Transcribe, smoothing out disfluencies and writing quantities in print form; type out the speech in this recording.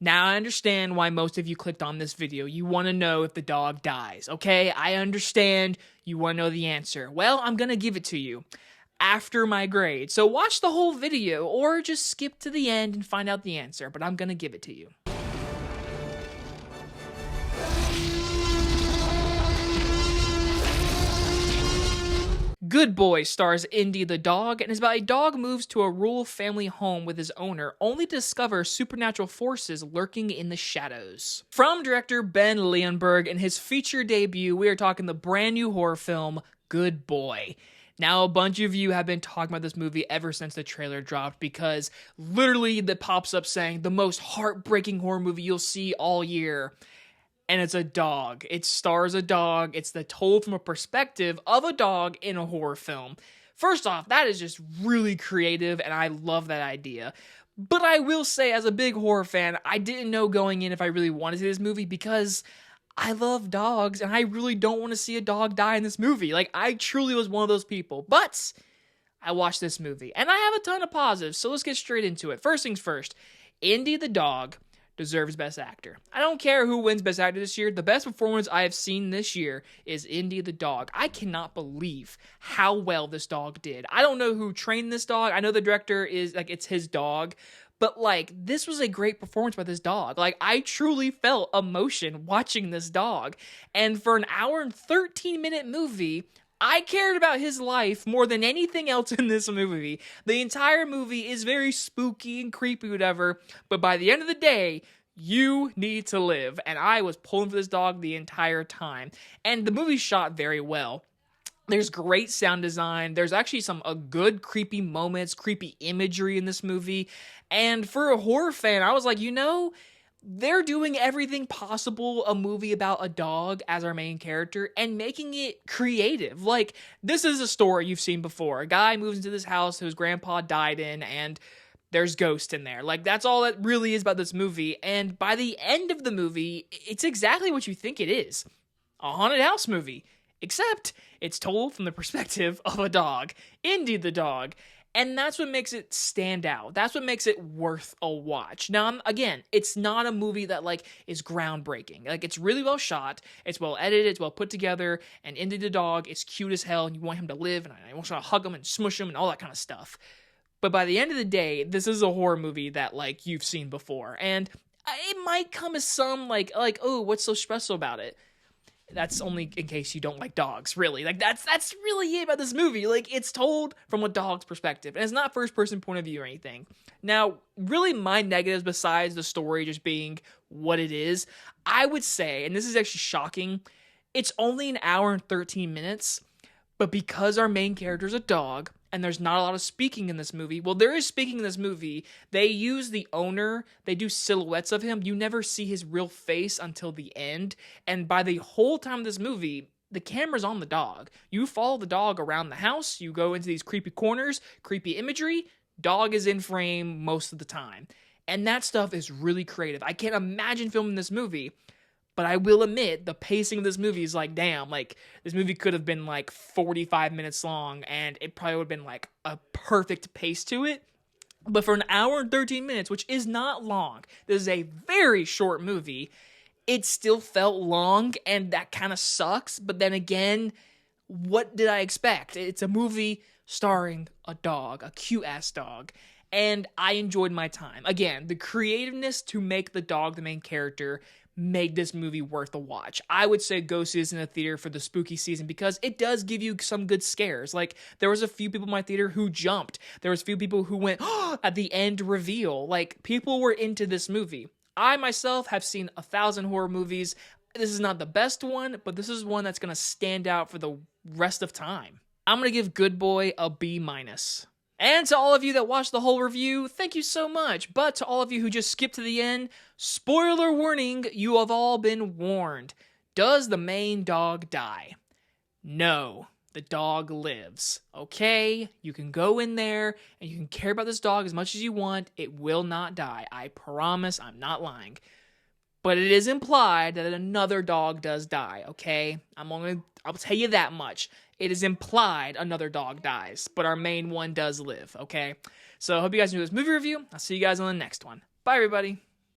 Now, I understand why most of you clicked on this video. You want to know if the dog dies, okay? I understand you want to know the answer. Well, I'm going to give it to you after my grade. So watch the whole video or just skip to the end and find out the answer, but I'm going to give it to you. Good Boy stars Indy the dog and is about a dog moves to a rural family home with his owner only to discover supernatural forces lurking in the shadows. From director Ben Leonberg in his feature debut, we are talking the brand new horror film, Good Boy. Now, a bunch of you have been talking about this movie ever since the trailer dropped because literally that pops up saying the most heartbreaking horror movie you'll see all year. And it's a dog. It stars a dog. It's told from a perspective of a dog in a horror film. First off, that is just really creative, and I love that idea. But I will say, as a big horror fan, I didn't know going in if I really wanted to see this movie because I love dogs, and I really don't want to see a dog die in this movie. Like, I truly was one of those people. But I watched this movie, and I have a ton of positives, so let's get straight into it. First things first, Indy the dog deserves Best Actor. I don't care who wins Best Actor this year. The best performance I have seen this year is Indy the dog. I cannot believe how well this dog did. I don't know who trained this dog. I know the director is, it's his dog. But, this was a great performance by this dog. I truly felt emotion watching this dog. And for an hour and 13-minute movie, I cared about his life more than anything else in this movie. The entire movie is very spooky and creepy, whatever, but by the end of the day, you need to live. And I was pulling for this dog the entire time. And the movie's shot very well. There's great sound design. There's actually some good creepy moments, creepy imagery in this movie. And for a horror fan, I was like, they're doing everything possible, a movie about a dog as our main character, and making it creative. This is a story you've seen before. A guy moves into this house whose grandpa died in, and there's ghosts in there. That's all that really is about this movie. And by the end of the movie, it's exactly what you think it is. A haunted house movie. Except it's told from the perspective of a dog. Indy the dog. And that's what makes it stand out. That's what makes it worth a watch. Now, again, it's not a movie that, is groundbreaking. It's really well shot, it's well edited, it's well put together, and Indy the dog is cute as hell, and you want him to live, and I want to hug him and smush him and all that kind of stuff. But by the end of the day, this is a horror movie that, you've seen before. And it might come as some, oh, what's so special about it? That's only in case you don't like dogs, really. That's really it about this movie. It's told from a dog's perspective, and it's not first-person point of view or anything. Now, really my negatives, besides the story just being what it is, I would say, and this is actually shocking, it's only an hour and 13 minutes, but because our main character is a dog, and there's not a lot of speaking in this movie. Well, there is speaking in this movie. They use the owner. They do silhouettes of him. You never see his real face until the end. And by the whole time of this movie, the camera's on the dog. You follow the dog around the house. You go into these creepy corners, creepy imagery. Dog is in frame most of the time. And that stuff is really creative. I can't imagine filming this movie. But I will admit, the pacing of this movie is damn, this movie could have been 45 minutes long, and it probably would have been a perfect pace to it. But for an hour and 13 minutes, which is not long, this is a very short movie, it still felt long, and that kind of sucks. But then again, what did I expect? It's a movie starring a dog, a cute-ass dog. And I enjoyed my time. Again, the creativeness to make the dog the main character made this movie worth a watch. I would say go see this in a theater for the spooky season because it does give you some good scares. There was a few people in my theater who jumped. There was a few people who went, at the end reveal. People were into this movie. I myself have seen 1,000 horror movies. This is not the best one, but this is one that's going to stand out for the rest of time. I'm going to give Good Boy a B-. And to all of you that watched the whole review, thank you so much. But to all of you who just skipped to the end, spoiler warning, you have all been warned. Does the main dog die? No, the dog lives. Okay? You can go in there and you can care about this dog as much as you want. It will not die. I promise, I'm not lying. But it is implied that another dog does die, okay? I'll tell you that much. It is implied another dog dies, but our main one does live, okay? So I hope you guys enjoyed this movie review. I'll see you guys on the next one. Bye, everybody.